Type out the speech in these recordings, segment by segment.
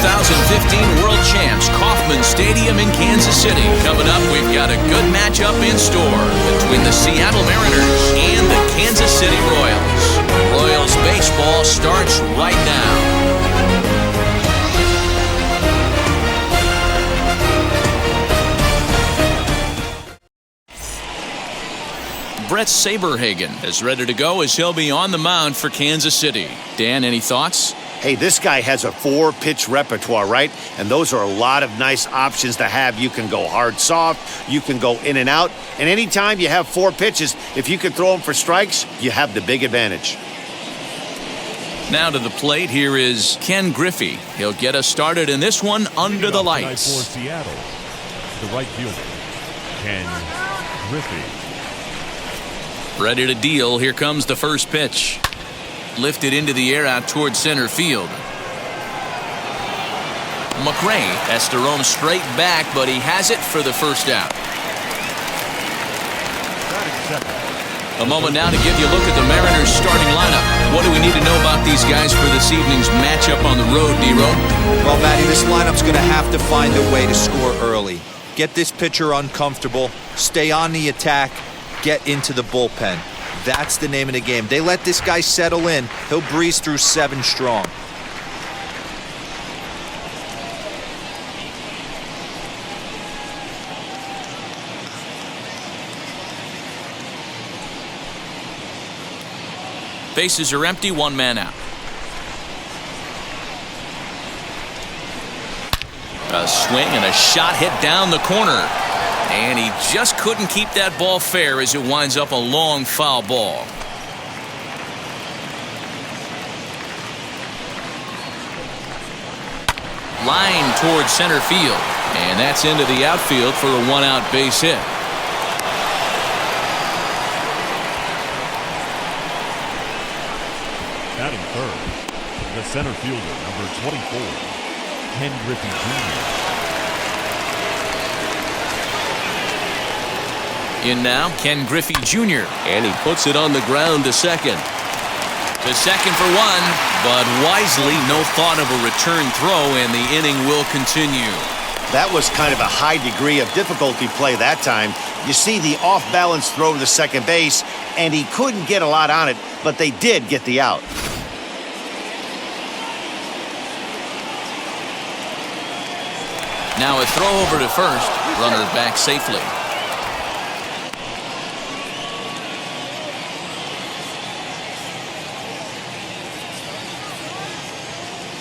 2015 World Champs, Kauffman Stadium in Kansas City. Coming up, we've got a good matchup in store between the Seattle Mariners and the Kansas City Royals. Royals baseball starts right now. Brett Saberhagen is ready to go as he'll be on the mound for Kansas City. Dan, any thoughts? Hey, this guy has a 4-pitch repertoire, right? And those are a lot of nice options to have. You can go hard, soft. You can go in and out. And anytime you have 4 pitches, if you can throw them for strikes, you have the big advantage. Now to the plate, here is Ken Griffey. He'll get us started in this one under the lights. For Seattle, the right fielder, Ken Griffey. Ready to deal. Here comes the first pitch. Lifted into the air out towards center field. McRae has to roam straight back, but he has it for the first out. A moment now to give you a look at the Mariners starting lineup. What do we need to know about these guys for this evening's matchup on the road, D-Ro? Well, Matty, this lineup's going to have to find a way to score early. Get this pitcher uncomfortable, stay on the attack, get into the bullpen. That's the name of the game. They let this guy settle in, he'll breeze through 7 strong. Bases are empty, 1 man out. A swing and a shot hit down the corner. And he just couldn't keep that ball fair as it winds up a long foul ball. Line towards center field. And that's into the outfield for a 1-out base hit. Batting third, the center fielder, number 24, Ken Griffey Jr. In now, Ken Griffey Jr. And he puts it on the ground to second. To second for 1, but wisely, no thought of a return throw, and the inning will continue. That was kind of a high degree of difficulty play that time. You see the off-balance throw to second base, and he couldn't get a lot on it, but they did get the out. Now a throw over to first. Runner back safely.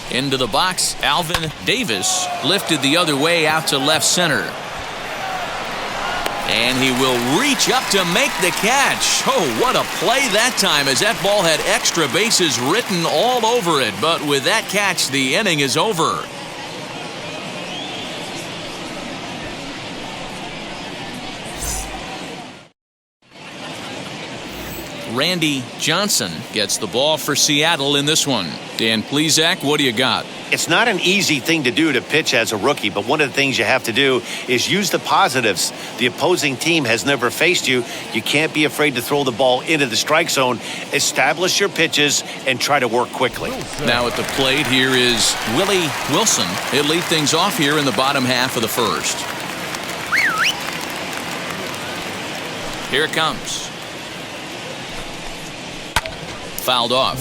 Into the box, Alvin Davis lifted the other way out to left center. And he will reach up to make the catch. Oh, what a play that time, as that ball had extra bases written all over it. But with that catch, the inning is over. Randy Johnson gets the ball for Seattle in this one. Dan Plesac, what do you got? It's not an easy thing to do to pitch as a rookie, but one of the things you have to do is use the positives. The opposing team has never faced you. You can't be afraid to throw the ball into the strike zone. Establish your pitches and try to work quickly. Now at the plate, here is Willie Wilson. He'll lead things off here in the bottom half of the first. Here it comes. Fouled off.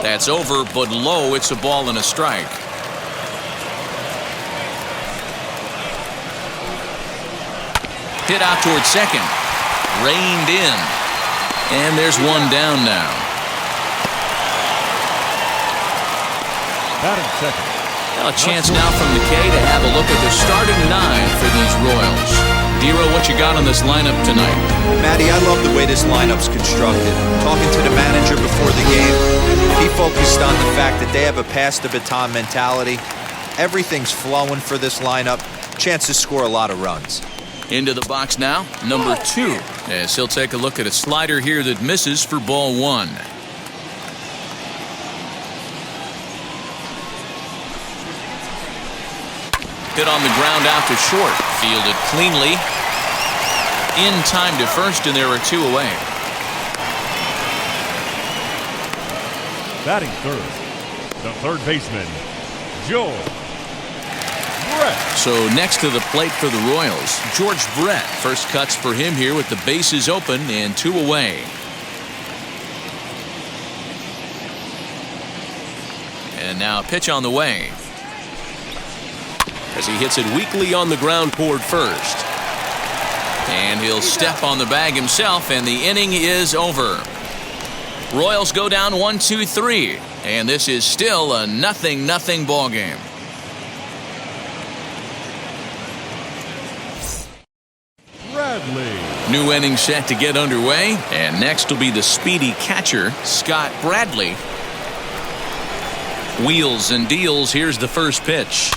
That's over, but low. It's a ball and a strike. Hit out towards second. Reined in. And there's one down now. Batting second. A chance now from McKay to have a look at the starting 9 for these Royals. D-Ro, what you got on this lineup tonight? Matty, I love the way this lineup's constructed. Talking to the manager before the game, he focused on the fact that they have a pass-the-baton mentality. Everything's flowing for this lineup. Chance to score a lot of runs. Into the box now, number 2. As he'll take a look at a slider here that misses for ball 1. Hit on the ground out to short. Fielded cleanly. In time to first, and there are 2 away. Batting third, the third baseman, George Brett. So next to the plate for the Royals, George Brett. First cuts for him here with the bases open and 2 away. And now a pitch on the way. As he hits it weakly on the ground toward first. And he'll step on the bag himself, and the inning is over. Royals go down 1-2-3, and this is still a 0-0 ball game. Bradley. New inning set to get underway, and next will be the speedy catcher, Scott Bradley. Wheels and deals. Here's the first pitch.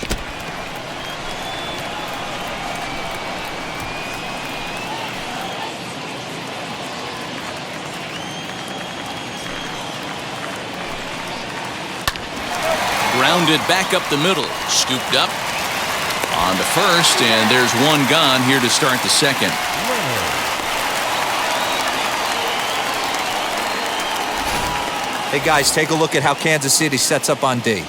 Grounded back up the middle. Scooped up. On to first, and there's 1 gone here to start the second. Hey guys, take a look at how Kansas City sets up on D.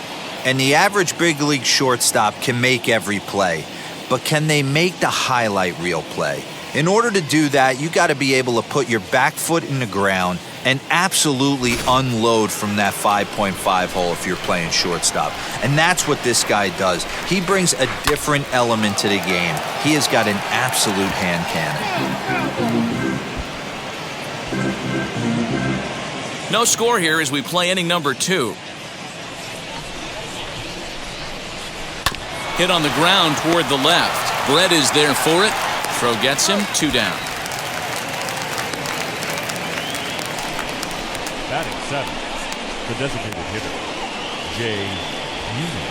And the average big league shortstop can make every play, but can they make the highlight reel play? In order to do that, you got to be able to put your back foot in the ground and absolutely unload from that 5.5 hole if you're playing shortstop. And that's what this guy does. He brings a different element to the game. He has got an absolute hand cannon. No score here as we play inning number 2. Hit on the ground toward the left. Brett is there for it. Throw gets him. 2 down. Batting seventh, the designated hitter, Jay Buhner.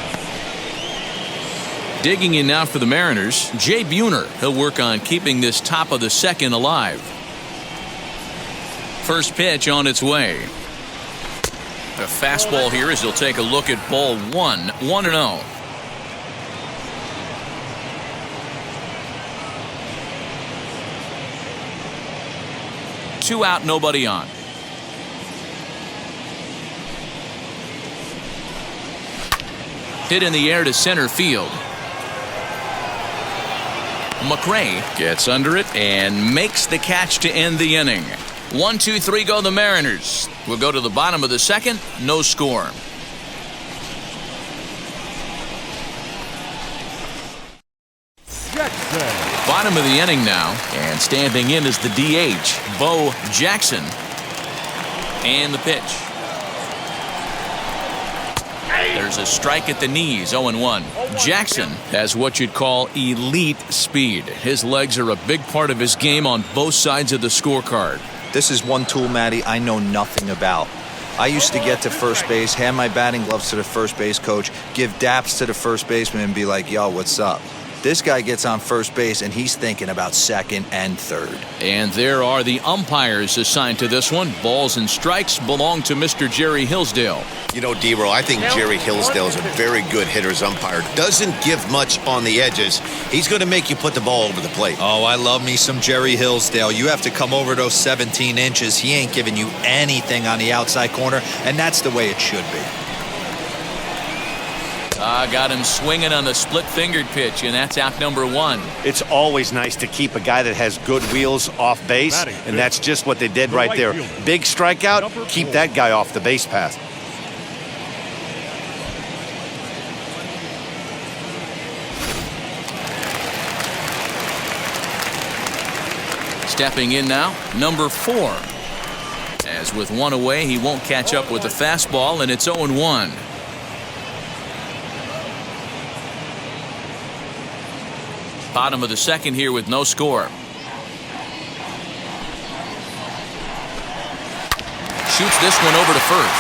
Digging in now for the Mariners, Jay Buhner. He'll work on keeping this top of the second alive. First pitch on its way. A fastball here as he'll take a look at ball 1. 1-0. Two out, nobody on. Hit in the air to center field. McRae gets under it and makes the catch to end the inning. 1-2-3 go the Mariners. We'll go to the bottom of the second. No score. Jackson. Bottom of the inning now, and standing in is the DH, Bo Jackson. And the pitch. There's a strike at the knees, 0-1. Jackson has what you'd call elite speed. His legs are a big part of his game on both sides of the scorecard. This is one tool, Matty, I know nothing about. I used to get to first base, hand my batting gloves to the first base coach, give daps to the first baseman and be like, yo, what's up? This guy gets on first base and he's thinking about second and third. And there are the umpires assigned to this one. Balls and strikes belong to Mr. Jerry Hillsdale. You know, D-Row, I think Jerry Hillsdale is a very good hitter's umpire. Doesn't give much on the edges. He's going to make you put the ball over the plate. Oh, I love me some Jerry Hillsdale. You have to come over those 17 inches. He ain't giving you anything on the outside corner, and that's the way it should be. Got him swinging on the split-fingered pitch, and that's out number 1. It's always nice to keep a guy that has good wheels off base, and that's just what they did right there. Big strikeout, keep that guy off the base path. Stepping in now, number 4. As with 1 away, he won't catch up with the fastball, and it's 0-1. Bottom of the second here with no score. Shoots this one over to first.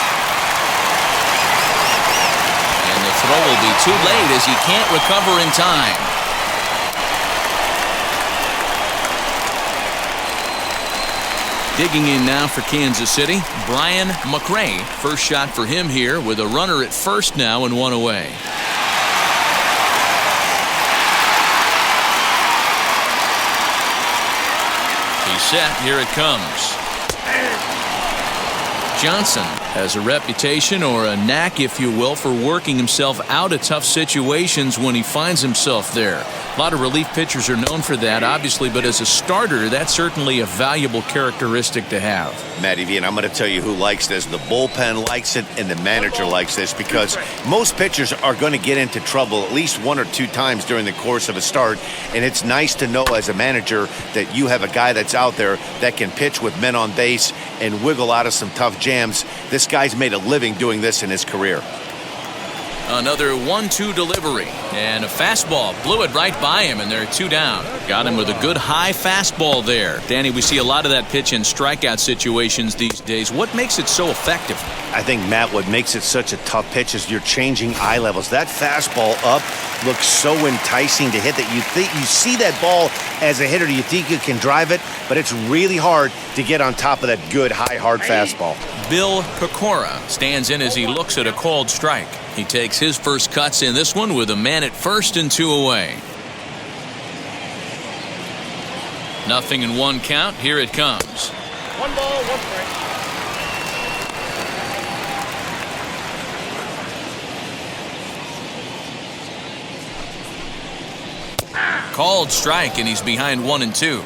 And the throw will be too late as he can't recover in time. Digging in now for Kansas City, Brian McRae. First shot for him here with a runner at first now and 1 away. set. Here it comes. Johnson has a reputation, or a knack, if you will, for working himself out of tough situations when he finds himself there. A lot of relief pitchers are known for that, obviously, but as a starter, that's certainly a valuable characteristic to have. Matty V, and I'm going to tell you who likes this. The bullpen likes it, and the manager likes this, because most pitchers are going to get into trouble at least one or two times during the course of a start, and it's nice to know as a manager that you have a guy that's out there that can pitch with men on base and wiggle out of some tough jams. This guy's made a living doing this in his career. Another 1-2 delivery, and a fastball blew it right by him, and they're 2 down. Got him with a good high fastball there. Danny, we see a lot of that pitch in strikeout situations these days. What makes it so effective? I think, Matt, what makes it such a tough pitch is you're changing eye levels. That fastball up looks so enticing to hit that you see that ball as a hitter, you think you can drive it, but it's really hard to get on top of that good high hard fastball. Bill Pecora stands in as he looks at a called strike. He takes his first cuts in this one with a man at first and 2 away. 0-1 count. Here it comes. 1 ball, 1 strike. Called strike, and he's behind 1-2.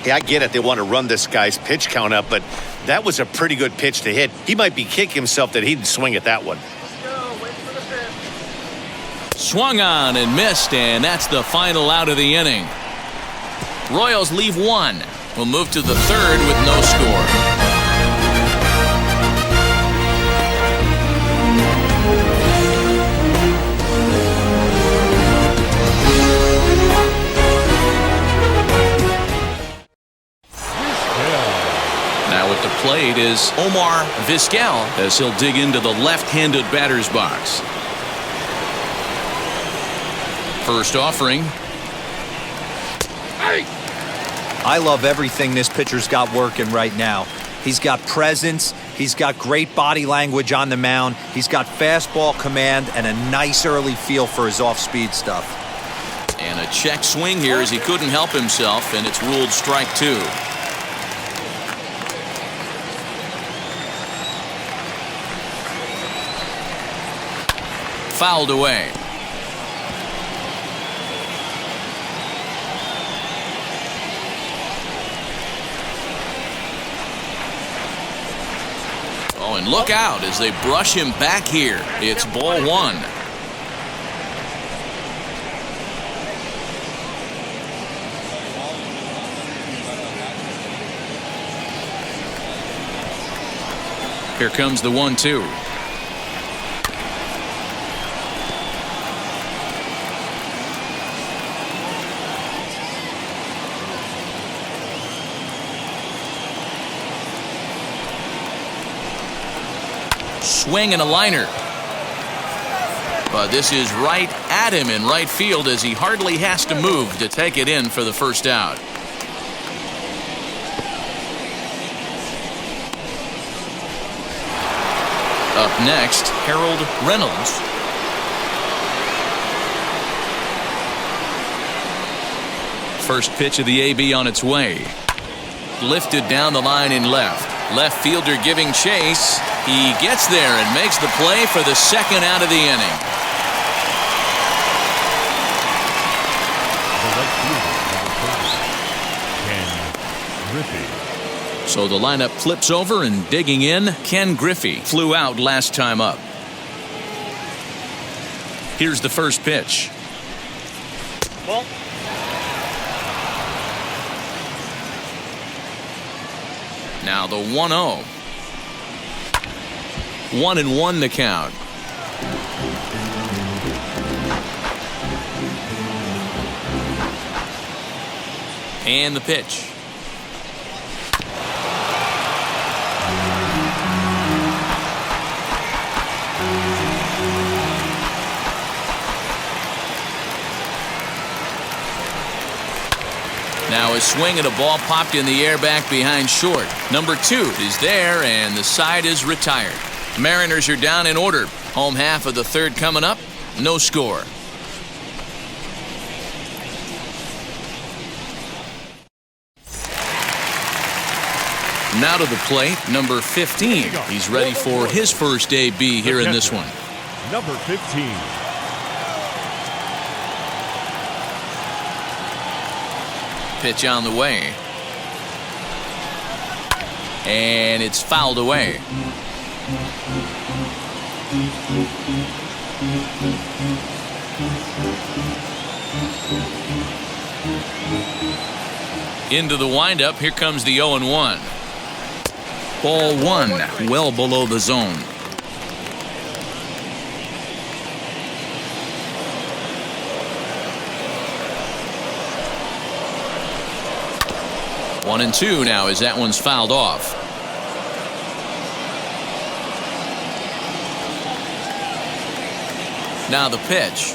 Yeah, I get it. They want to run this guy's pitch count up, but that was a pretty good pitch to hit. He might be kicking himself that he didn't swing at that one. Swung on and missed, and that's the final out of the inning. Royals leave 1. We'll move to the 3rd with no score. Now at the plate is Omar Vizquel as he'll dig into the left-handed batter's box. First offering. I love everything this pitcher's got working right now. He's got presence. He's got great body language on the mound. He's got fastball command and a nice early feel for his off-speed stuff. And a check swing here as he couldn't help himself, and it's ruled strike 2. Fouled away. Oh, and look out as they brush him back here. It's ball 1. Here comes the 1-2. Swing and a liner. But this is right at him in right field as he hardly has to move to take it in for the first out. Up next, Harold Reynolds. First pitch of the AB on its way. Lifted down the line in left. Left fielder giving chase. He gets there and makes the play for the second out of the inning. The right fielder, Ken Griffey. So the lineup flips over, and digging in, Ken Griffey flew out last time up. Here's the first pitch. Ball. Now the 1-0. 1-1 the count. And the pitch. Now a swing and a ball popped in the air back behind short. Number 2 is there, and the side is retired. Mariners are down in order. Home half of the 3rd coming up. No score. Now to the plate, number 15. He's ready for his first AB here in this one. Number 15. Pitch on the way. And it's fouled away. Into the windup, here comes the 0-1. Ball one, well below the zone. One and two now as that one's fouled off. Now the pitch.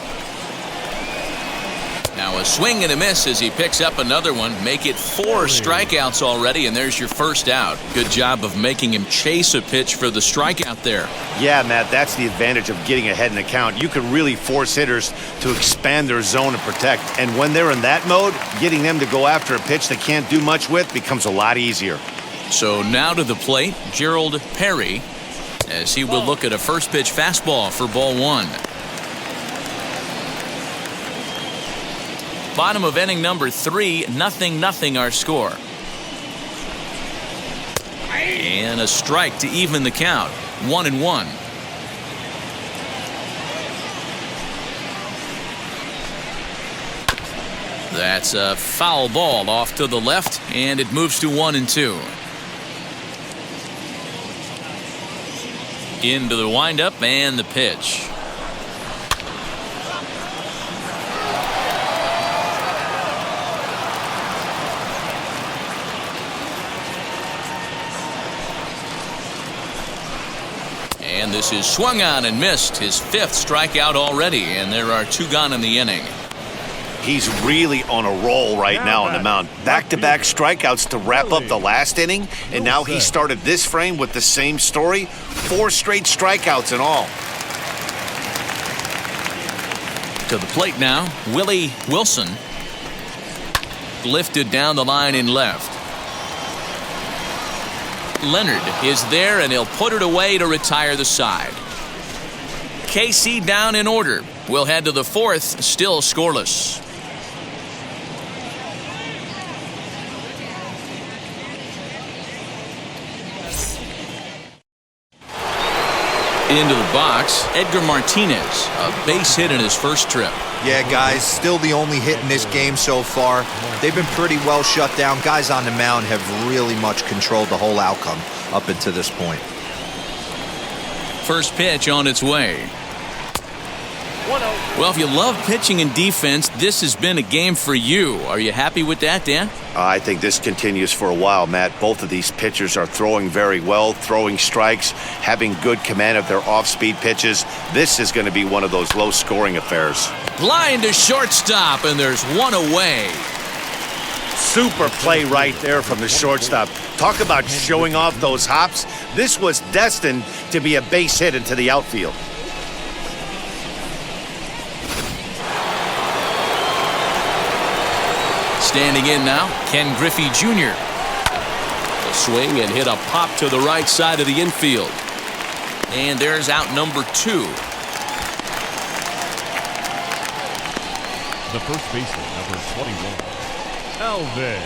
Now a swing and a miss as he picks up another one. Make it 4 strikeouts already, and there's your first out. Good job of making him chase a pitch for the strikeout there. Yeah, Matt, that's the advantage of getting ahead in the count. You can really force hitters to expand their zone and protect. And when they're in that mode, getting them to go after a pitch they can't do much with becomes a lot easier. So now to the plate, Gerald Perry, as he will look at a first pitch fastball for ball one. Bottom of inning number 3, 0-0 our score. And a strike to even the count. 1-1. That's a foul ball off to the left, and it moves to 1-2. Into the windup and the pitch. And this is swung on and missed. His 5th strikeout already, and there are 2 gone in the inning. He's really on a roll right now on the mound. Back-to-back strikeouts to wrap up the last inning, and now he started this frame with the same story. 4 straight strikeouts in all. To the plate now, Willie Wilson. Lifted down the line in left. Leonard is there, and he'll put it away to retire the side. KC down in order. We'll head to the 4th, still scoreless. Into the box, Edgar Martinez, a base hit in his first trip. Yeah, guys, still the only hit in this game so far. They've been pretty well shut down. Guys on the mound have really much controlled the whole outcome up until this point. First pitch on its way. 1-0. Well, if you love pitching and defense, this has been a game for you. Are you happy with that, Dan? I think this continues for a while, Matt. Both of these pitchers are throwing very well, throwing strikes, having good command of their off-speed pitches. This is going to be one of those low-scoring affairs. Line to shortstop, and there's one away. Super play right there from the shortstop. Talk about showing off those hops. This was destined to be a base hit into the outfield. Standing in now, Ken Griffey Jr. A swing and hit a pop to the right side of the infield. And there's out number 2. The first baseman, number 21, Alvin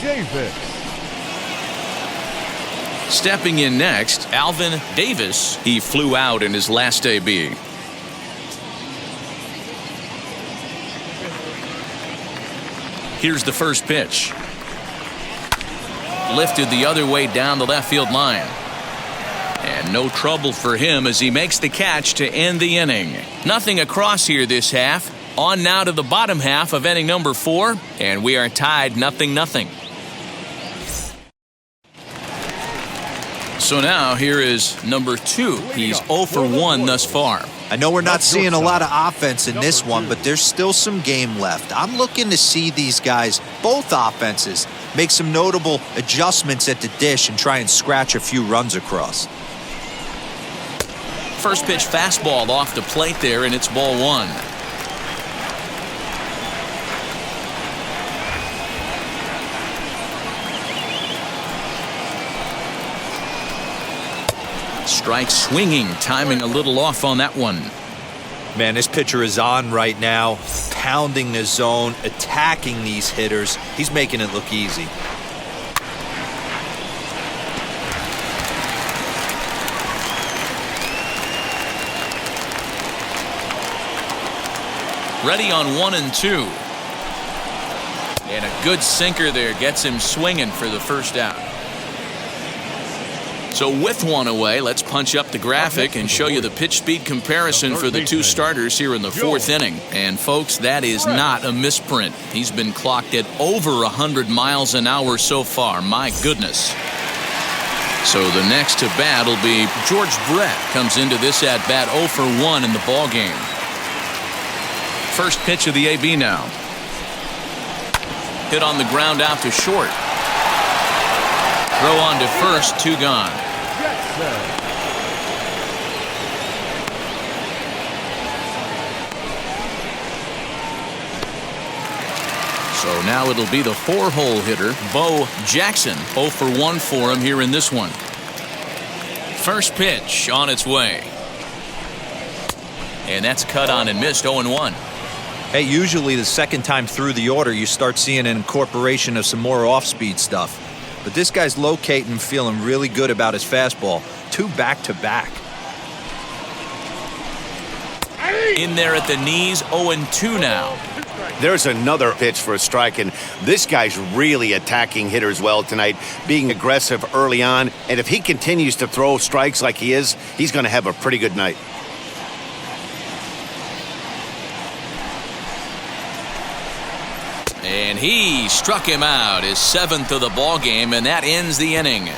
Davis. Stepping in next, Alvin Davis. He flew out in his last AB. Here's the first pitch. Lifted the other way down the left field line. And no trouble for him as he makes the catch to end the inning. Nothing across here this half. On now to the bottom half of inning number 4, and we are tied 0-0. So now here is number 2. He's 0 for 1 thus far. I know we're not seeing a lot of offense in this one, but there's still some game left. I'm looking to see these guys, both offenses, make some notable adjustments at the dish and try and scratch a few runs across. First pitch fastball off the plate there, and it's ball 1. Strike swinging, timing a little off on that one. Man, this pitcher is on right now, pounding the zone, attacking these hitters. He's making it look easy. Ready on 1 and 2. And a good sinker there gets him swinging for the first out. So with one away, let's punch up the graphic and show you the pitch speed comparison for the two starters here in the fourth inning. And folks, that is not a misprint. He's been clocked at over 100 miles an hour so far. My goodness. So the next to bat will be George Brett. Comes into this at bat 0 for 1 in the ball game. First pitch of the AB now. Hit on the ground out to short. Throw on to first, 2 gone. So now it'll be the 4-hole hitter, Bo Jackson. 0 for 1 for him here in this one. First pitch on its way. And that's cut on and missed, 0-1. Hey, usually the second time through the order, you start seeing an incorporation of some more off-speed stuff. But this guy's locating, feeling really good about his fastball. 2 back-to-back. In there at the knees, 0-2 now. There's another pitch for a strike, and this guy's really attacking hitters well tonight, being aggressive early on. And if he continues to throw strikes like he is, he's going to have a pretty good night. And he struck him out, his 7th of the ball game, and that ends the inning.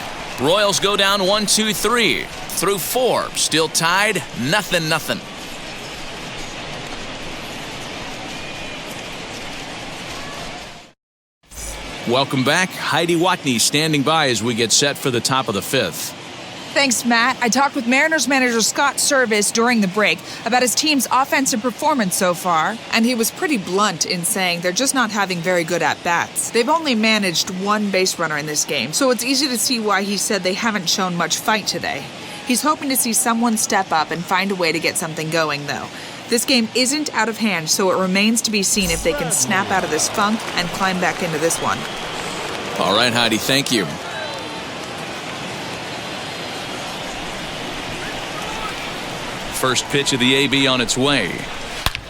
Royals go down 1-2-3 through 4, still tied, 0-0. Welcome back. Heidi Watney standing by as we get set for the top of the 5th. Thanks, Matt. I talked with Mariners manager Scott Service during the break about his team's offensive performance so far, and he was pretty blunt in saying they're just not having very good at-bats. They've only managed 1 base runner in this game, so it's easy to see why he said they haven't shown much fight today. He's hoping to see someone step up and find a way to get something going, though. This game isn't out of hand, so it remains to be seen if they can snap out of this funk and climb back into this one. All right, Heidi, thank you. First pitch of the AB on its way.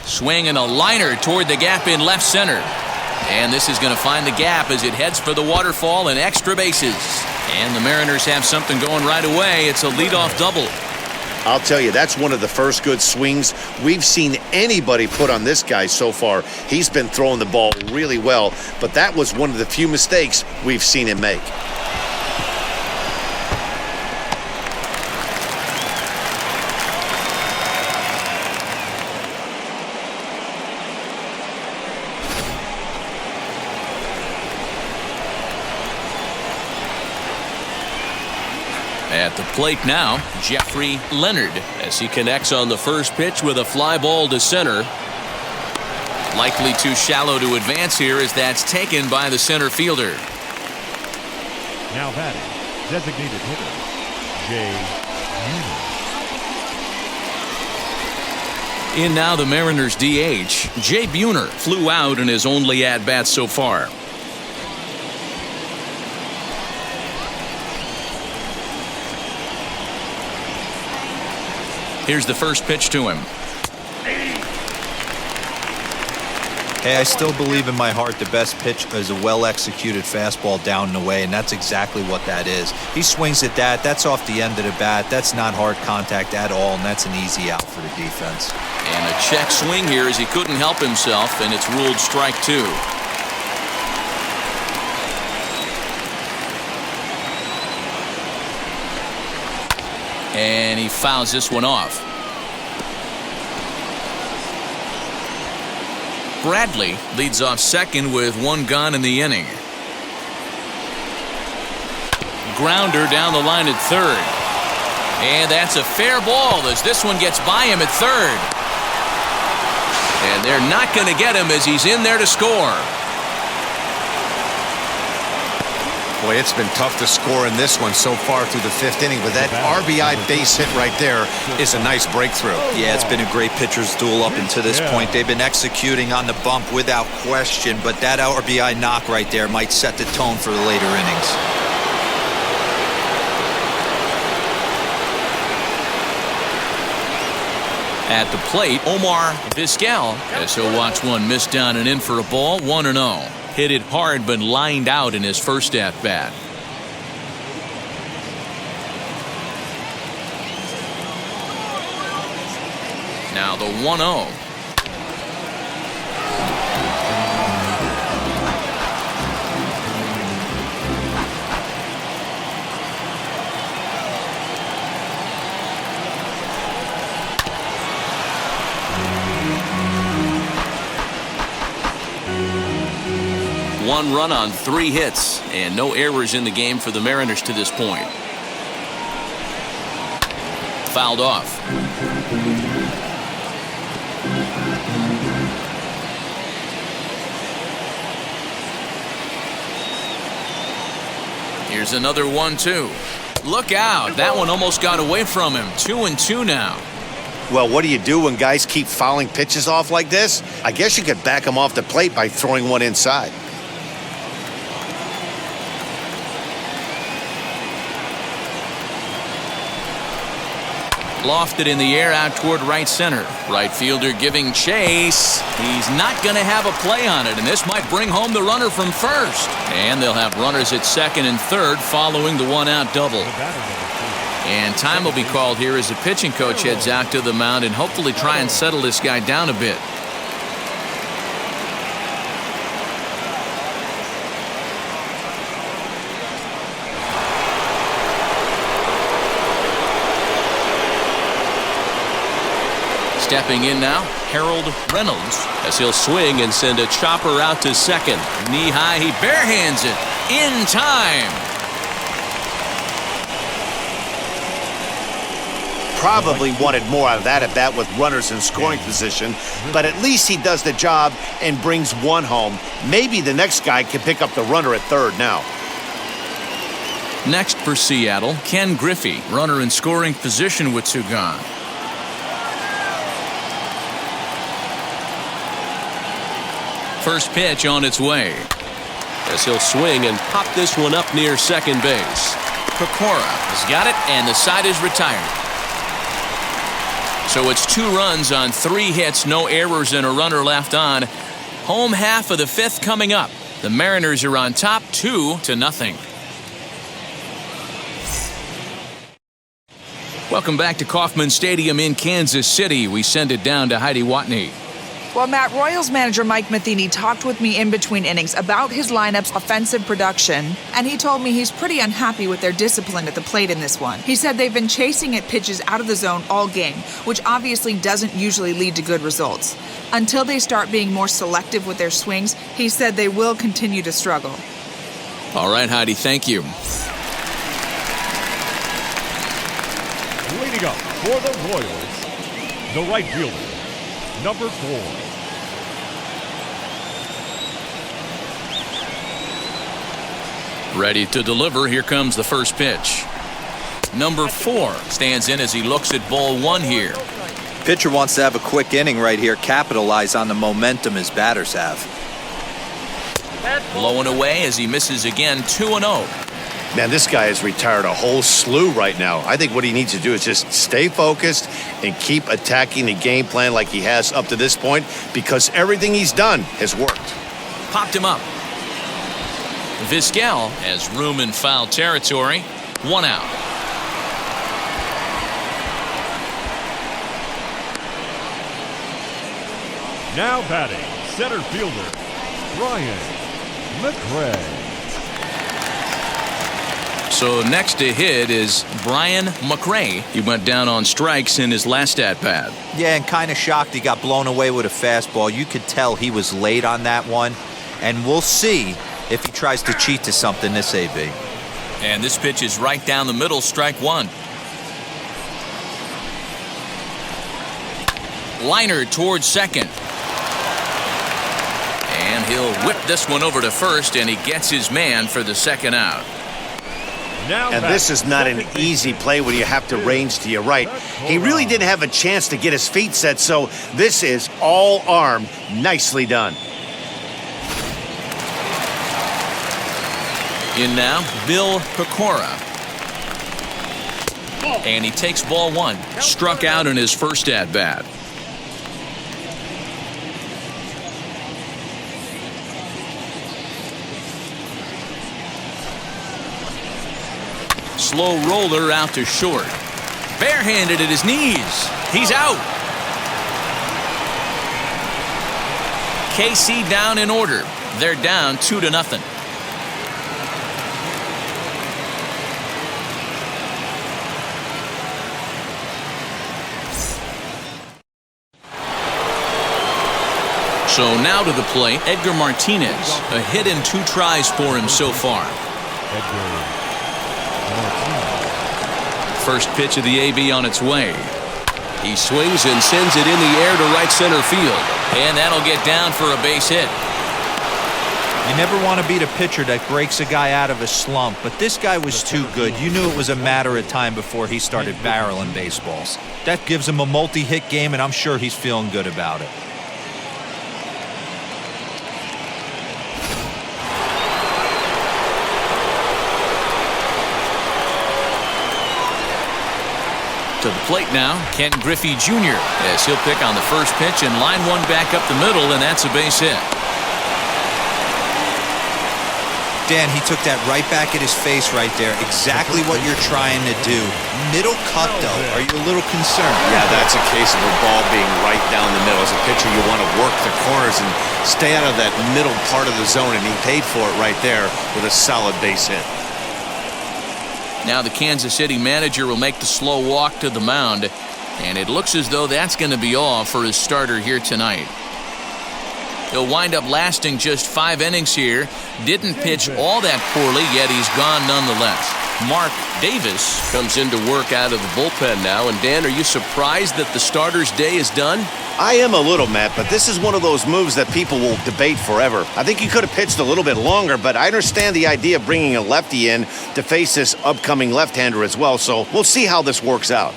Swing and a liner toward the gap in left center. And this is going to find the gap as it heads for the waterfall and extra bases. And the Mariners have something going right away. It's a leadoff double. I'll tell you, that's one of the first good swings we've seen anybody put on this guy so far. He's been throwing the ball really well, but that was one of the few mistakes we've seen him make. At the plate now, Jeffrey Leonard as he connects on the first pitch with a fly ball to center. Likely too shallow to advance here as that's taken by the center fielder. Now batting, designated hitter, Jay Buhner. In now the Mariners DH, Jay Buhner flew out in his only at-bat so far. Here's the first pitch to him. Hey, I still believe in my heart the best pitch is a well-executed fastball down and away, and that's exactly what that is. He swings at that. That's off the end of the bat. That's not hard contact at all, and that's an easy out for the defense. And a check swing here as he couldn't help himself, and it's ruled strike 2. And he fouls this one off. Bradley leads off second with 1 gone in the inning. Grounder down the line at third. And that's a fair ball as this one gets by him at third. And they're not going to get him as he's in there to score. Boy, it's been tough to score in this one so far through the 5th inning, but that RBI base hit right there is a nice breakthrough. Yeah, it's been a great pitcher's duel up until this point. They've been executing on the bump without question, but that RBI knock right there might set the tone for the later innings. At the plate, Omar Vizquel, as he'll watch one miss down and in for a ball, 1-0. Hit it hard but lined out in his first at-bat. Now the 1-0. One run on 3 hits and no errors in the game for the Mariners to this point. Fouled off. Here's another 1-2. Look out. That one almost got away from him. 2-2 now. Well, what do you do when guys keep fouling pitches off like this? I guess you could back them off the plate by throwing one inside. Lofted in the air out toward right center. Right fielder giving chase. He's not going to have a play on it, and this might bring home the runner from first. And they'll have runners at second and third following the one-out double. And time will be called here as the pitching coach heads out to the mound and hopefully try and settle this guy down a bit. Stepping in now, Harold Reynolds, as he'll swing and send a chopper out to second. Knee high, he barehands it in time. Probably wanted more out of that at bat with runners in scoring position, but at least he does the job and brings one home. Maybe the next guy can pick up the runner at third now. Next for Seattle, Ken Griffey, runner in scoring position with 2 gone. First pitch on its way, as he'll swing and pop this one up near second base. Pecora has got it, and the side is retired. So it's 2 runs on 3 hits, no errors, and a runner left on. Home half of the 5th coming up. The Mariners are on top 2-0. Welcome back to Kauffman Stadium in Kansas City. We send it down to Heidi Watney. Well, Matt, Royals manager Mike Matheny talked with me in between innings about his lineup's offensive production, and he told me he's pretty unhappy with their discipline at the plate in this one. He said they've been chasing at pitches out of the zone all game, which obviously doesn't usually lead to good results. Until they start being more selective with their swings, he said they will continue to struggle. All right, Heidi, thank you. Leading up for the Royals, the right fielder, number 4. Ready to deliver. Here comes the first pitch. Number 4 stands in as he looks at ball 1 here. Pitcher wants to have a quick inning right here, capitalize on the momentum his batters have. Blowing away as he misses again, 2-0. Man, this guy has retired a whole slew right now. I think what he needs to do is just stay focused and keep attacking the game plan like he has up to this point, because everything he's done has worked. Popped him up. Vizquel has room in foul territory. 1 out. Now batting, center fielder, Brian McRae. So next to hit is Brian McRae. He went down on strikes in his last at-bat. Yeah, and kind of shocked he got blown away with a fastball. You could tell he was late on that one, and we'll see if he tries to cheat to something this AB. And this pitch is right down the middle, strike 1. Liner towards second. And He'll whip this one over to first, and he gets his man for the second out. And this is not an easy play when you have to range to your right. He really didn't have a chance to get his feet set, so this is all arm. Nicely done. In now, Bill Pecora. And he takes ball one. Struck out in his first at-bat. Slow roller out to short. Barehanded at his knees. He's out. KC down in order. They're down 2-0. So now to the plate, Edgar Martinez. A hit in 2 tries for him so far. First pitch of the AB on its way. He swings and sends it in the air to right center field. And that'll get down for a base hit. You never want to beat a pitcher that breaks a guy out of a slump, but this guy was too good. You knew it was a matter of time before he started barreling baseballs. That gives him a multi-hit game, and I'm sure he's feeling good about it. To the plate now, Ken Griffey Jr. as he'll pick on the first pitch and line one back up the middle, and that's a base hit. Dan, he took that right back at his face right there. Exactly what you're trying to do. Middle cut, though. Are you a little concerned? Yeah, that's a case of a ball being right down the middle. As a pitcher, you want to work the corners and stay out of that middle part of the zone, and he paid for it right there with a solid base hit. Now the Kansas City manager will make the slow walk to the mound, and it looks as though that's going to be all for his starter here tonight. He'll wind up lasting just 5 innings here. Didn't pitch all that poorly, yet he's gone nonetheless. Mark Davis comes into work out of the bullpen now. And Dan, are you surprised that the starter's day is done? I am a little, Matt, but this is one of those moves that people will debate forever. I think he could have pitched a little bit longer, but I understand the idea of bringing a lefty in to face this upcoming left-hander as well, so we'll see how this works out.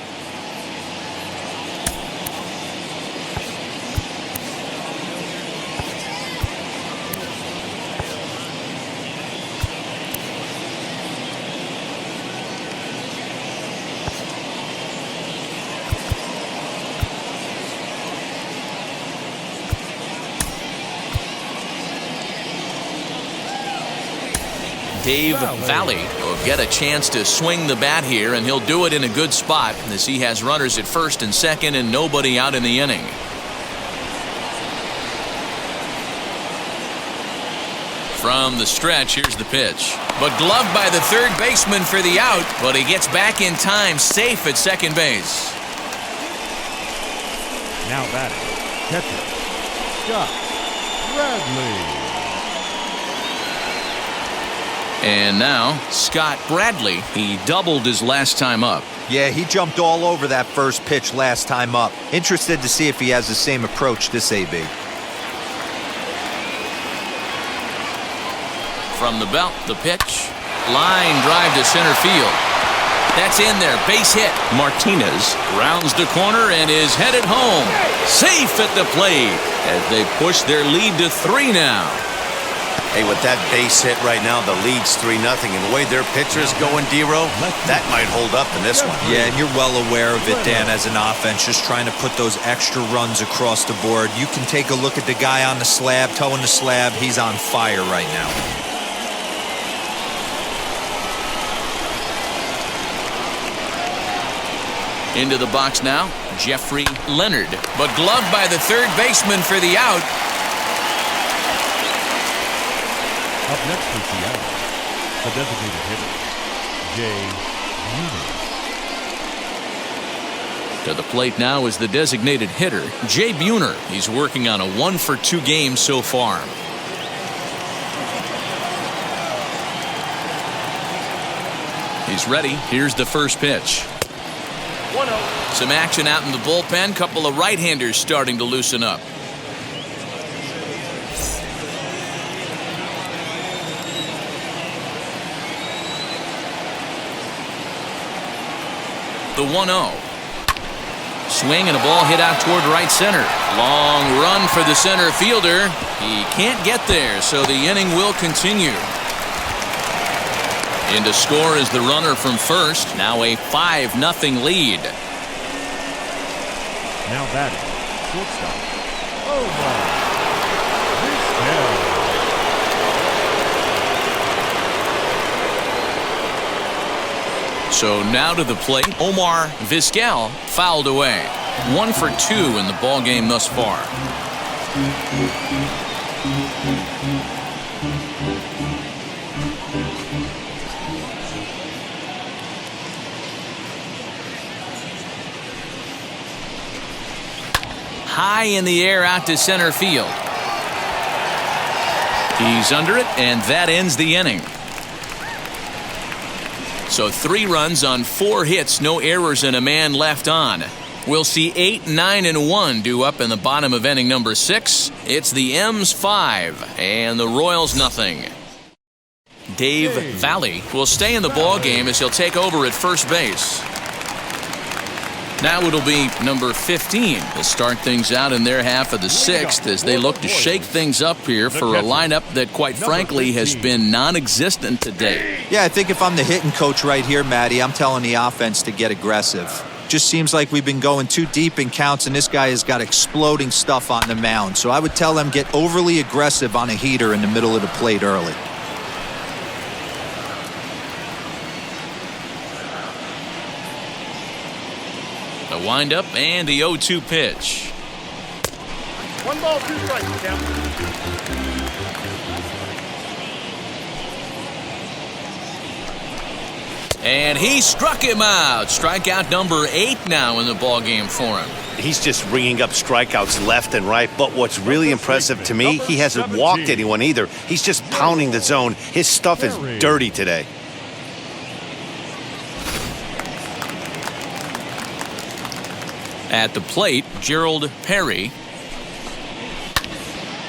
Dave Valley will get a chance to swing the bat here, and he'll do it in a good spot as he has runners at first and second and nobody out in the inning. From the stretch, here's the pitch. But gloved by the third baseman for the out, but he gets back in time, safe at second base. Now batting, catcher, Scott Bradley. And now, Scott Bradley. He doubled his last time up. Yeah, he jumped all over that first pitch last time up. Interested to see if he has the same approach this AB. From the belt, the pitch. Line drive to center field. That's in there. Base hit. Martinez rounds the corner and is headed home. Safe at the plate as they push their lead to 3 now. Hey, with that base hit right now, the lead's 3-0, and the way their pitcher's going, D-Row, that might hold up in this one. Yeah, and you're well aware of it, Dan, as an offense, just trying to put those extra runs across the board. You can take a look at the guy on the slab, toeing the slab. He's on fire right now. Into the box now, Jeffrey Leonard, but gloved by the third baseman for the out. Up next for Seattle, the designated hitter, Jay Buhner. To the plate now is the designated hitter, Jay Buhner. He's working on a 1-for-2 game so far. He's ready. Here's the first pitch. 1-0. Some action out in the bullpen. Couple of right-handers starting to loosen up. The 1-0. Swing and a ball hit out toward right center. Long run for the center fielder. He can't get there, so the inning will continue. In to score is the runner from first. Now a 5-0 lead. Now batting, shortstop. Omar Vizquel. So now to the plate, Omar Vizquel fouled away. 1 for 2 in the ball game thus far. High in the air out to center field. He's under it, and that ends the inning. So 3 runs on 4 hits, no errors, and a man left on. We'll see 8, 9, and 1 due up in the bottom of inning number 6. It's the M's 5 and the Royals nothing. Dave Valley will stay in the ball game as he'll take over at first base. Now it'll be number 15 to start things out in their half of the 6th as they look to shake things up here for a lineup that, quite frankly, has been non-existent today. Yeah, I think if I'm the hitting coach right here, Matty, I'm telling the offense to get aggressive. Just seems like we've been going too deep in counts, and this guy has got exploding stuff on the mound. So I would tell them get overly aggressive on a heater in the middle of the plate early. The windup and the 0-2 pitch. 1 ball, 2 strikes, Tim. And he struck him out. Strikeout number 8 now in the ball game for him. He's just ringing up strikeouts left and right. But what's really impressive to me, he hasn't walked anyone either. He's just pounding the zone. His stuff is dirty today. At the plate, Gerald Perry.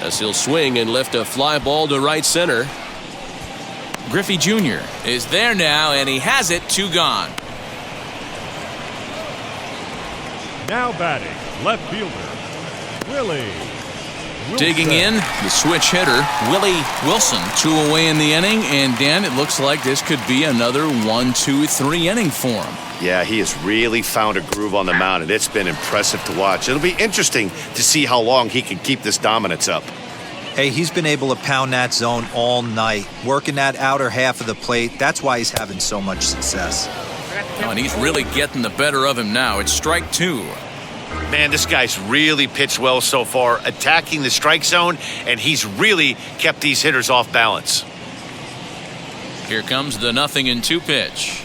As he'll swing and lift a fly ball to right center. Griffey Jr. is there now, and he has it. 2 gone. Now batting, left fielder, Willie Wilson. Digging in, the switch hitter, Willie Wilson. 2 away in the inning, and Dan, it looks like this could be another 1-2-3 inning for him. Yeah, he has really found a groove on the mound, and it's been impressive to watch. It'll be interesting to see how long he can keep this dominance up. Hey, he's been able to pound that zone all night, working that outer half of the plate. That's why he's having so much success. Oh, and he's really getting the better of him now. It's strike 2. Man, this guy's really pitched well so far, attacking the strike zone, and he's really kept these hitters off balance. Here comes the 0-2 pitch.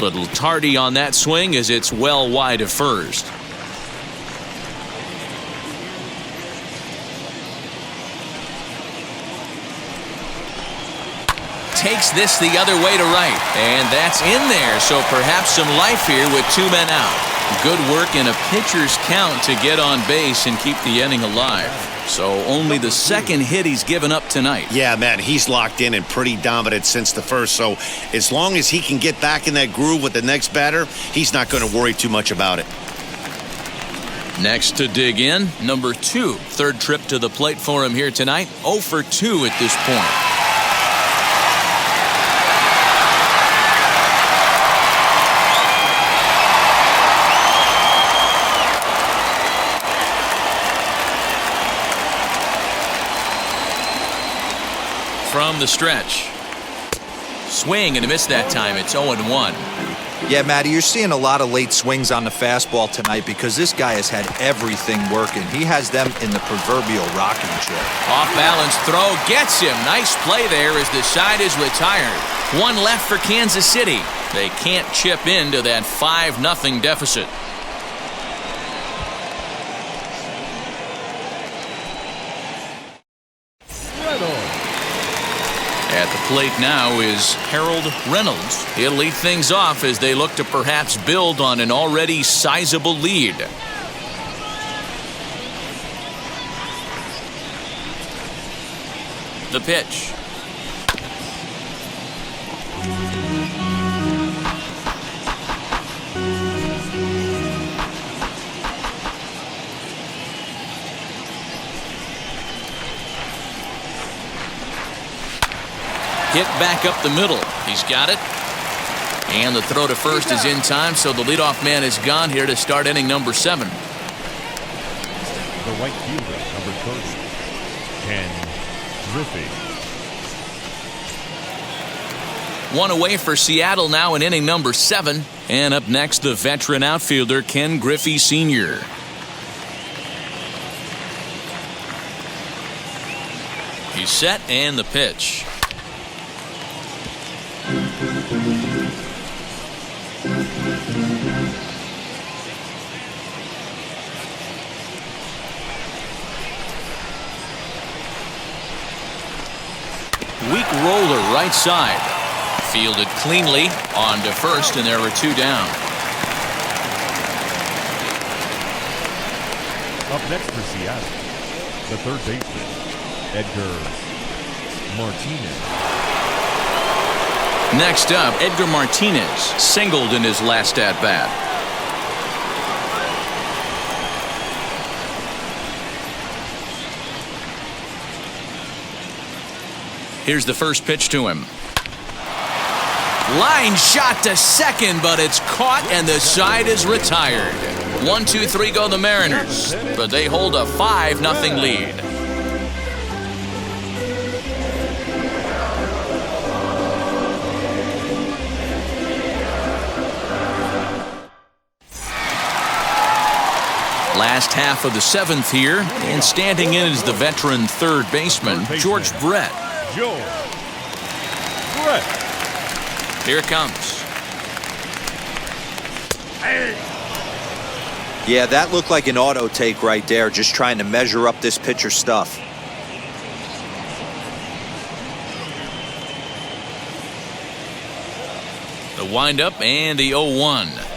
Little tardy on that swing as it's well wide of first. Takes this the other way to right, and that's in there, so perhaps some life here with 2 men out. Good work in a pitcher's count to get on base and keep the inning alive. So only the 2nd hit he's given up tonight. Yeah, man, he's locked in and pretty dominant since the first, so as long as he can get back in that groove with the next batter, he's not going to worry too much about it. Next to dig in, number 2. 3rd trip to the plate for him here tonight. 0 for 2 at this point. From the stretch. Swing and a miss that time. It's 0-1. Yeah, Matty, you're seeing a lot of late swings on the fastball tonight because this guy has had everything working. He has them in the proverbial rocking chair. Off balance throw gets him. Nice play there as the side is retired. 1 left for Kansas City. They can't chip into that 5-0 deficit. At the plate now is Harold Reynolds. He'll lead things off as they look to perhaps build on an already sizable lead. The pitch. Hit back up the middle. He's got it. And the throw to first is in time, so the leadoff man is gone here to start inning number 7. The right fielder, number 30, Ken Griffey. One away for Seattle now in inning number 7. And up next, the veteran outfielder, Ken Griffey Sr. He's set, and the pitch. Weak roller right side. Fielded cleanly on to first, and there were 2 down. Up next for Seattle, the third baseman, Edgar Martinez. Next up, Edgar Martinez singled in his last at-bat. Here's the first pitch to him. Line shot to second, but it's caught and the side is retired. 1-2-3 go the Mariners, but they hold a 5-0 lead. Last half of the 7th here, and standing in is the veteran third baseman, George Brett. George Brett. Here it comes. Yeah, that looked like an auto take right there, just trying to measure up this pitcher's stuff. The windup and the 0-1.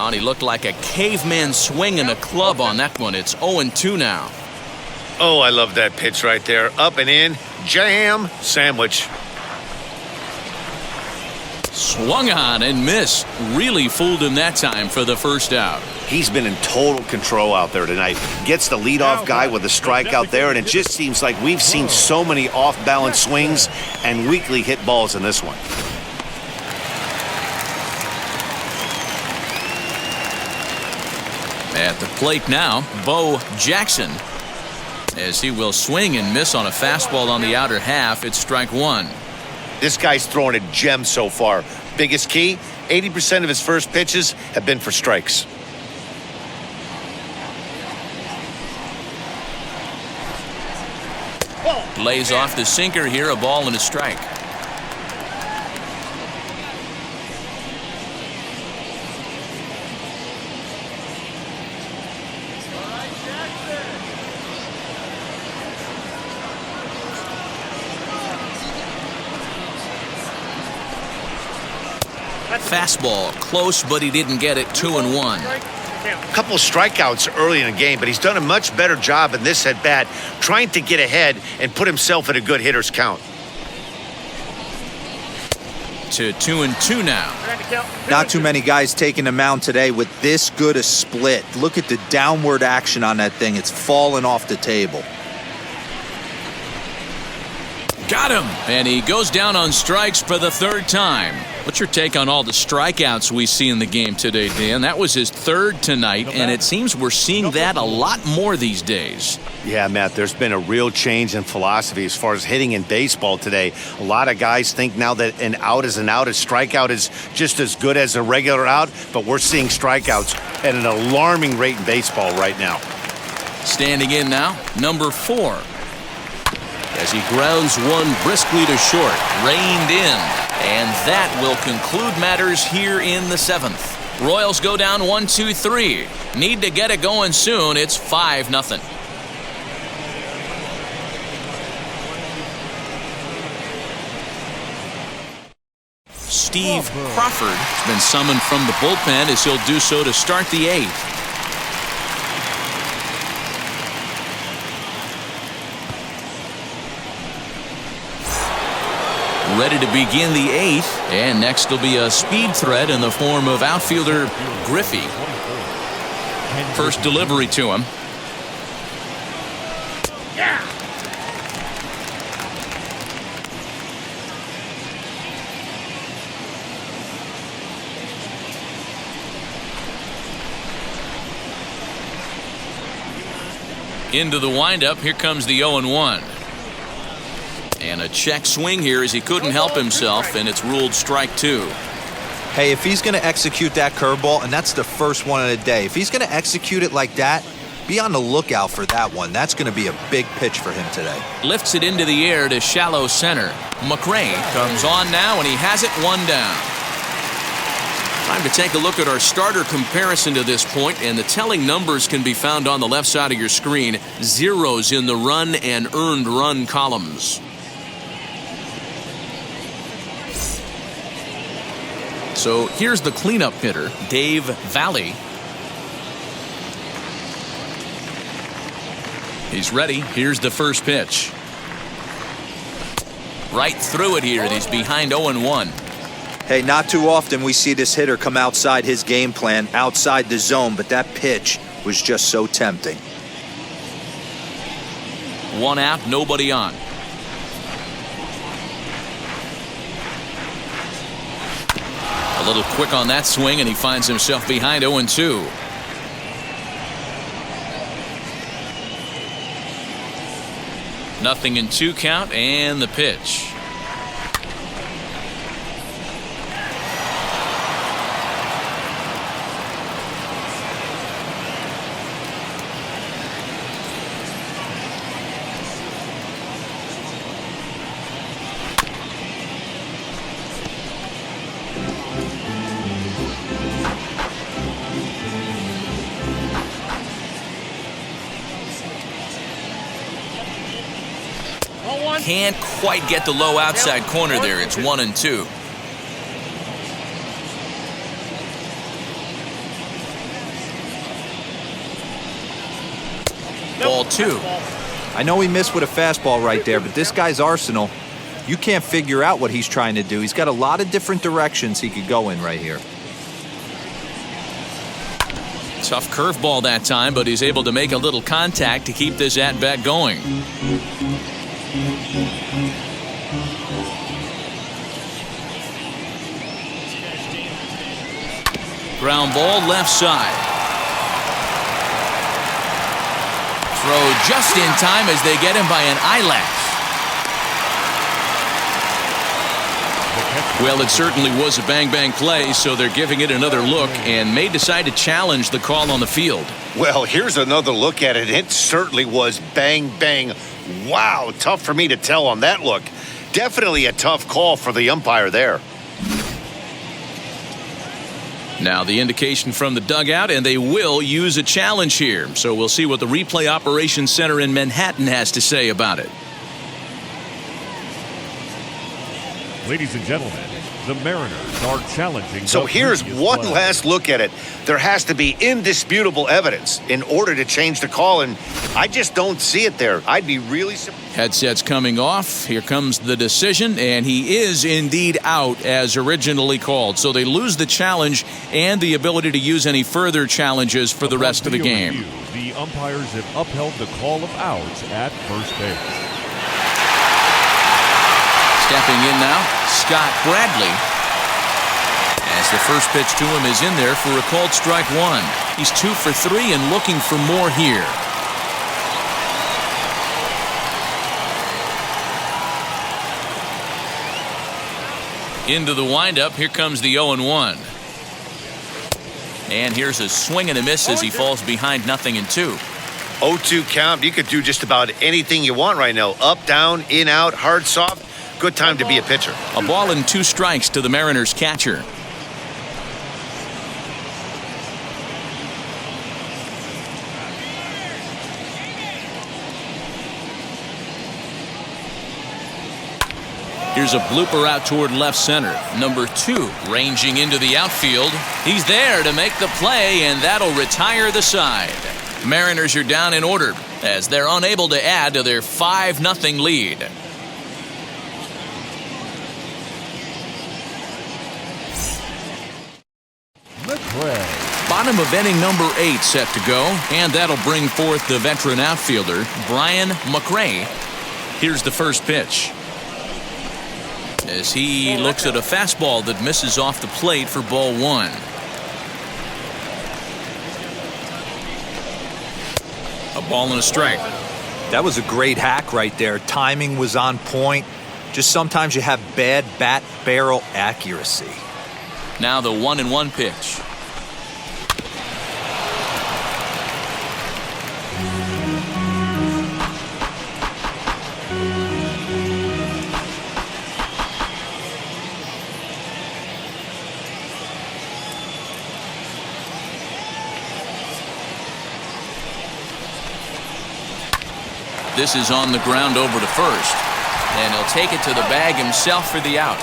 Oh, he looked like a caveman swinging a club on that one. It's 0-2 now. Oh, I love that pitch right there. Up and in. Jam sandwich. Swung on and missed. Really fooled him that time for the first out. He's been in total control out there tonight. Gets the leadoff guy with a strikeout there, and it just seems like we've seen so many off-balance swings and weakly hit balls in this one. At the plate now, Bo Jackson, as he will swing and miss on a fastball on the outer half. It's strike 1. This guy's throwing a gem so far. Biggest key, 80% of his first pitches have been for strikes. Lays off the sinker here, a ball and a strike. Fastball close, but he didn't get it. 2-1. A couple of strikeouts early in the game, but he's done a much better job in this at bat, trying to get ahead and put himself in a good hitter's count. To 2-2 now. Not too many guys taking the mound today with this good a split. Look at the downward action on that thing. It's falling off the table. Got him! And he goes down on strikes for the 3rd time. What's your take on all the strikeouts we see in the game today, Dan? That was his 3rd tonight, and it seems we're seeing that a lot more these days. Yeah, Matt, there's been a real change in philosophy as far as hitting in baseball today. A lot of guys think now that an out is an out. A strikeout is just as good as a regular out, but we're seeing strikeouts at an alarming rate in baseball right now. Standing in now, number 4. As he grounds one briskly to short, reined in. And that will conclude matters here in the 7th. Royals go down 1-2-3. Need to get it going soon. It's 5-0. Steve Crawford has been summoned from the bullpen as he'll do so to start the 8th. ready to begin the 8th. And next will be a speed threat in the form of outfielder Griffey. First delivery to him. Into the windup. Here comes the 0-1. And a check swing here as he couldn't help himself, and it's ruled strike 2. Hey, if he's going to execute that curveball, and that's the first one of the day, if he's going to execute it like that, be on the lookout for that one. That's going to be a big pitch for him today. Lifts it into the air to shallow center. McRae comes on now, and he has it 1 down. Time to take a look at our starter comparison to this point, and the telling numbers can be found on the left side of your screen. Zeros in the run and earned run columns. So here's the cleanup hitter, Dave Valley. He's ready. Here's the first pitch. Right through it here, and he's behind 0-1. Hey, not too often we see this hitter come outside his game plan, outside the zone, but that pitch was just so tempting. 1 out, nobody on. A little quick on that swing, and he finds himself behind 0-2. Nothing in 2 count, and the pitch. Can't quite get the low outside corner there. It's 1-2. Ball 2. I know he missed with a fastball right there, but this guy's arsenal, you can't figure out what he's trying to do. He's got a lot of different directions he could go in right here. Tough curveball that time, but he's able to make a little contact to keep this at-bat going. Ground ball left side. Throw just in time as they get him by an eyelash. Well, it certainly was a bang-bang play, so they're giving it another look and may decide to challenge the call on the field. Well, here's another look at it. It certainly was bang-bang. Wow, tough for me to tell on that look. Definitely a tough call for the umpire there. Now the indication from the dugout, and they will use a challenge here. So we'll see what the replay operations center in Manhattan has to say about it. Ladies and gentlemen, the Mariners are challenging. So here's one last look at it. There has to be indisputable evidence in order to change the call, and I just don't see it there. I'd be really surprised. Headsets coming off. Here comes the decision, and he is indeed out as originally called. So they lose the challenge and the ability to use any further challenges for the rest of the game. Review, the umpires have upheld the call of outs at first base. Stepping in now, Scott Bradley. As the first pitch to him is in there for a called strike 1. He's 2 for 3 and looking for more here. Into the windup, here comes the 0-1. And here's a swing and a miss as he falls behind 0-2. 0-2 count. You could do just about anything you want right now. Up, down, in, out, hard, soft. Good time to be a pitcher. A ball and 2 strikes to the Mariners catcher. Here's a blooper out toward left center. Number 2 ranging into the outfield. He's there to make the play, and that'll retire the side. Mariners are down in order as they're unable to add to their 5-0 lead. McRae. Bottom of inning number 8 set to go, and that'll bring forth the veteran outfielder, Brian McRae. Here's the first pitch, as he looks at a fastball that misses off the plate for ball 1. A ball and a strike. That was a great hack right there. Timing was on point. Just sometimes you have bad bat barrel accuracy. Now the 1-1 pitch. This is on the ground over to first, and he'll take it to the bag himself for the out.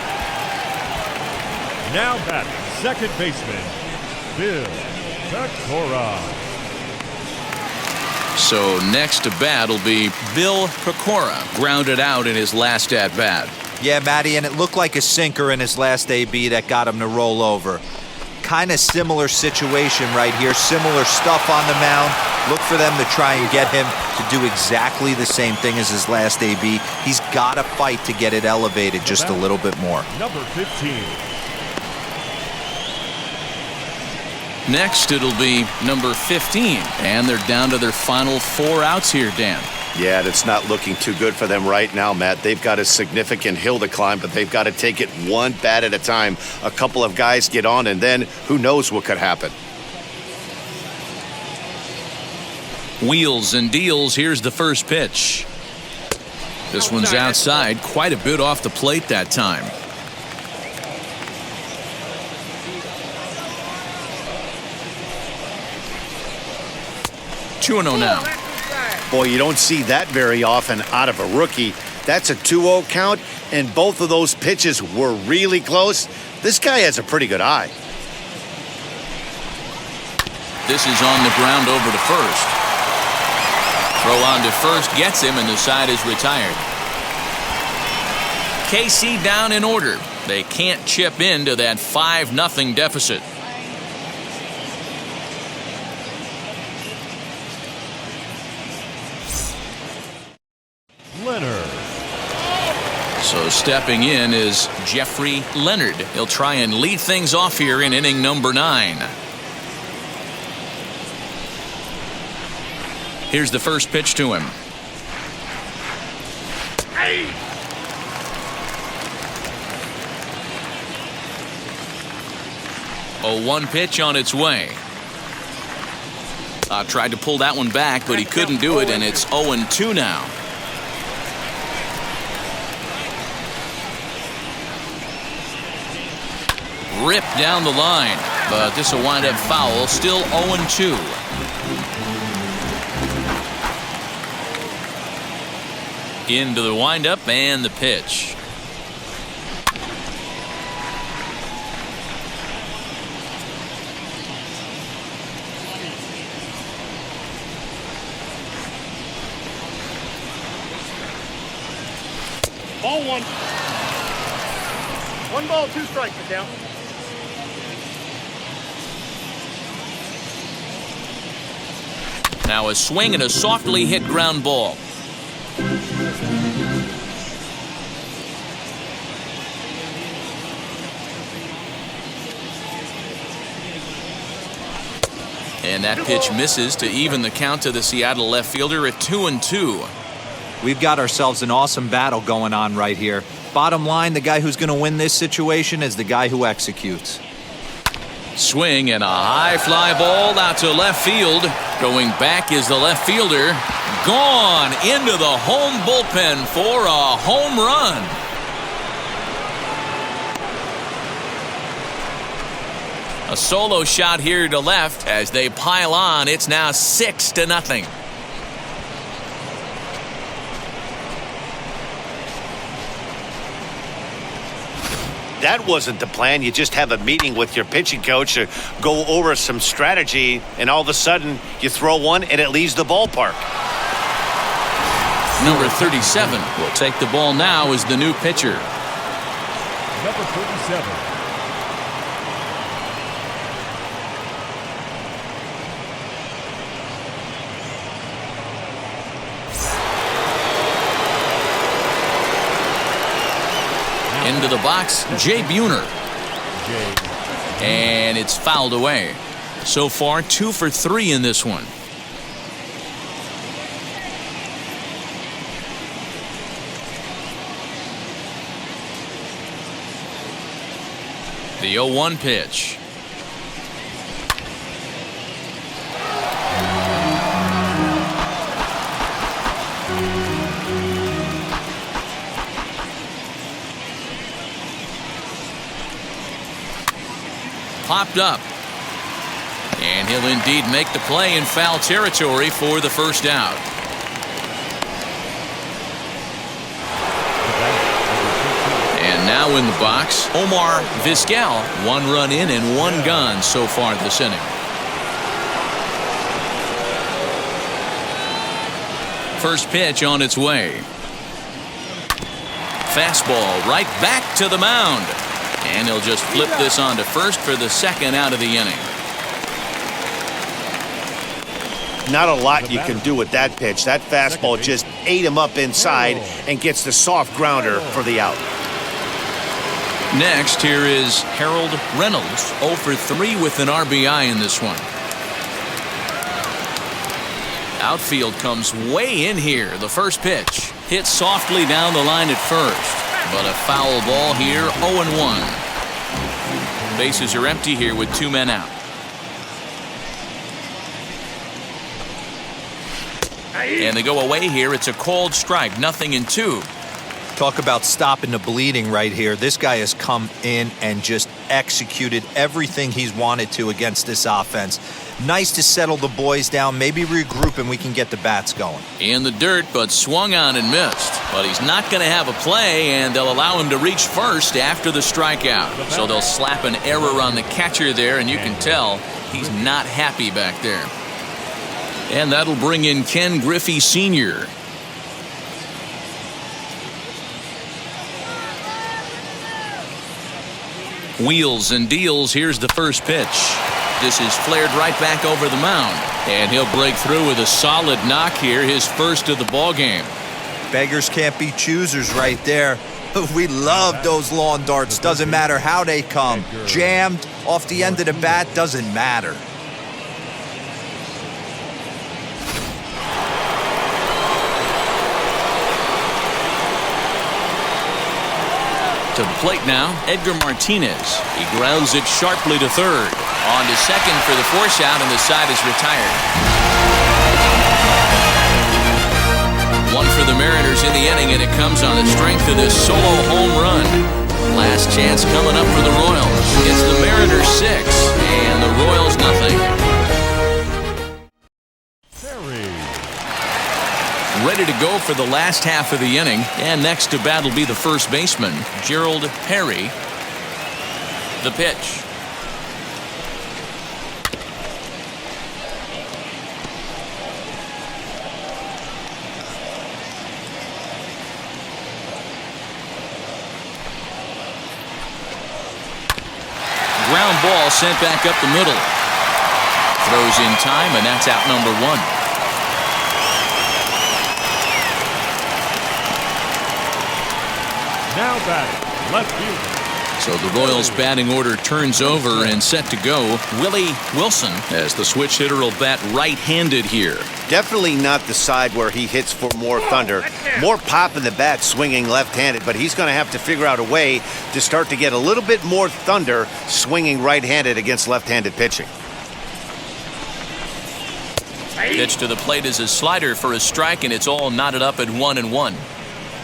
Now batting, second baseman, Bill Pecora. So next to bat will be Bill Pecora, grounded out in his last at-bat. Yeah, Matty, and it looked like a sinker in his last AB that got him to roll over. Kind of similar situation right here. Similar stuff on the mound. Look for them to try and get him to do exactly the same thing as his last AB. He's got to fight to get it elevated just a little bit more. Number 15. Next, it'll be number 15, and they're down to their final 4 outs here, Dan. Yeah, that's not looking too good for them right now, Matt. They've got a significant hill to climb, but they've got to take it one bat at a time. A couple of guys get on, and then who knows what could happen. Wheels and deals. Here's the first pitch. This one's outside, quite a bit off the plate that time. 2-0 now. Boy, you don't see that very often out of a rookie. That's a 2-0 count, and both of those pitches were really close. This guy has a pretty good eye. This is on the ground over to first. Throw on to first gets him, and the side is retired. KC down in order. They can't chip into that 5-0 deficit. Leonard. So stepping in is Jeffrey Leonard. He'll try and lead things off here in inning number 9. Here's the first pitch to him. Hey! A 1 pitch on its way. Tried to pull that one back, but he couldn't do it, and it's 0-2 now. Ripped down the line, but this will wind up foul. Still 0-2. Into the windup and the pitch. Ball 1. 1 ball, 2 strikes. Get down. Now a swing and a softly hit ground ball. And that pitch misses to even the count to the Seattle left fielder at 2-2. We've got ourselves an awesome battle going on right here. Bottom line, the guy who's going to win this situation is the guy who executes. Swing and a high fly ball out to left field. Going back is the left fielder. Gone into the home bullpen for a home run. A solo shot here to left as they pile on. It's now 6-0. That wasn't the plan. You just have a meeting with your pitching coach to go over some strategy, and all of a sudden you throw one and it leaves the ballpark. Number 37 will take the ball now as the new pitcher. Number 37. Into the box, Jay Buhner. And it's fouled away. So far, 2 for 3 in this one. The 0-1 pitch. Popped up. And he'll indeed make the play in foul territory for the first out. And now in the box, Omar Vizquel. 1 run in and 1 gone so far this inning. First pitch on its way. Fastball right back to the mound. And he'll just flip this on to first for the second out of the inning. Not a lot you can do with that pitch. That fastball just ate him up inside and gets the soft grounder for the out. Next, here is Harold Reynolds, 0 for 3 with an RBI in this one. Outfield comes way in here. The first pitch hit softly down the line at first. But a foul ball here, 0-1. Bases are empty here with 2 men out. And they go away here. It's a called strike, 0-2. Talk about stopping the bleeding right here. This guy has come in and just executed everything he's wanted to against this offense. Nice to settle the boys down, maybe regroup, and we can get the bats going. In the dirt, but swung on and missed. But he's not going to have a play, and they'll allow him to reach first after the strikeout. So they'll slap an error on the catcher there, and you can tell he's not happy back there. And that'll bring in Ken Griffey Sr. Wheels and deals. Here's the first pitch. This is flared right back over the mound. And he'll break through with a solid knock here, his first of the ball game. Beggars can't be choosers right there. We love those lawn darts. Doesn't matter how they come. Jammed, off the end of the bat, doesn't matter. To the plate now, Edgar Martinez. He grounds it sharply to third. On to second for the force out, and the side is retired. 1 for the Mariners in the inning, and it comes on the strength of this solo home run. Last chance coming up for the Royals. It's the Mariners 6, and the Royals nothing. Ready to go for the last half of the inning, and next to bat will be the first baseman, Gerald Perry. The pitch. Ground ball sent back up the middle. Throws in time, and that's out number 1. Now batting, left fielder. So the Royals batting order turns over and set to go. Willie Wilson, as the switch hitter, will bat right-handed here. Definitely not the side where he hits for more thunder. More pop in the bat swinging left-handed, but he's going to have to figure out a way to start to get a little bit more thunder swinging right-handed against left-handed pitching. Pitch to the plate is a slider for a strike, and it's all knotted up at 1-1.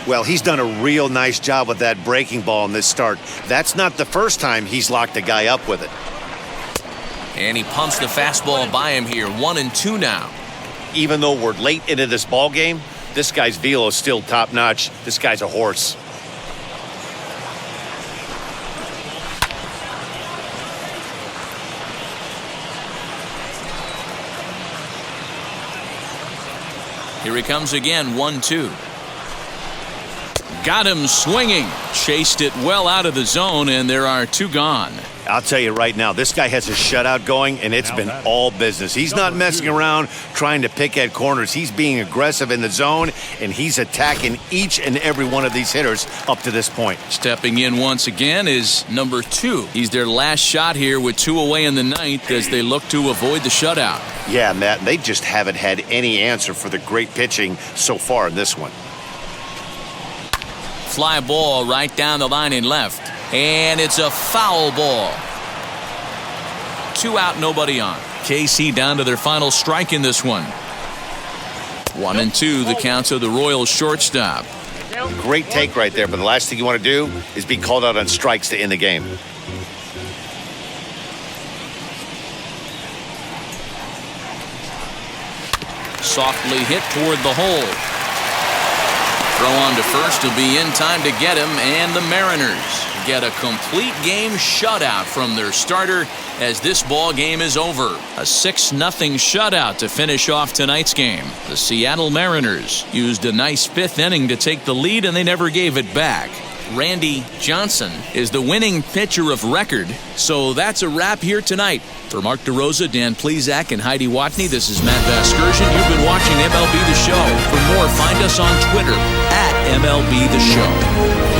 Well, he's done a real nice job with that breaking ball in this start. That's not the first time he's locked a guy up with it. And he pumps the fastball by him here. 1-2 now. Even though we're late into this ball game, this guy's velo is still top-notch. This guy's a horse. Here he comes again, 1-2. Got him swinging. Chased it well out of the zone, and there are 2 gone. I'll tell you right now, this guy has a shutout going, and it's been all business. He's not messing around trying to pick at corners. He's being aggressive in the zone, and he's attacking each and every one of these hitters up to this point. Stepping in once again is number 2. He's their last shot here with 2 away in the ninth as they look to avoid the shutout. Yeah, Matt, they just haven't had any answer for the great pitching so far in this one. Fly ball right down the line in left. And it's a foul ball. 2 out, nobody on. KC down to their final strike in this one. 1-2 the count of the Royals shortstop. Great take right there, but the last thing you want to do is be called out on strikes to end the game. Softly hit toward the hole. Throw on to first will be in time to get him, and the Mariners get a complete game shutout from their starter as this ball game is over. A 6-0 shutout to finish off tonight's game. The Seattle Mariners used a nice 5th inning to take the lead, and they never gave it back. Randy Johnson is the winning pitcher of record. So that's a wrap here tonight. For Mark DeRosa, Dan Plezak, and Heidi Watney, this is Matt Vasgersian. You've been watching MLB The Show. For more, find us on Twitter at MLB The Show.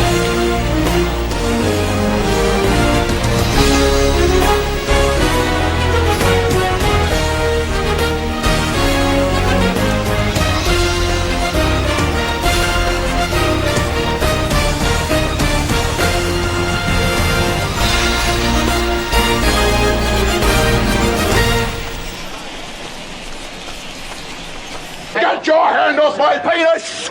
Get your hand off my penis!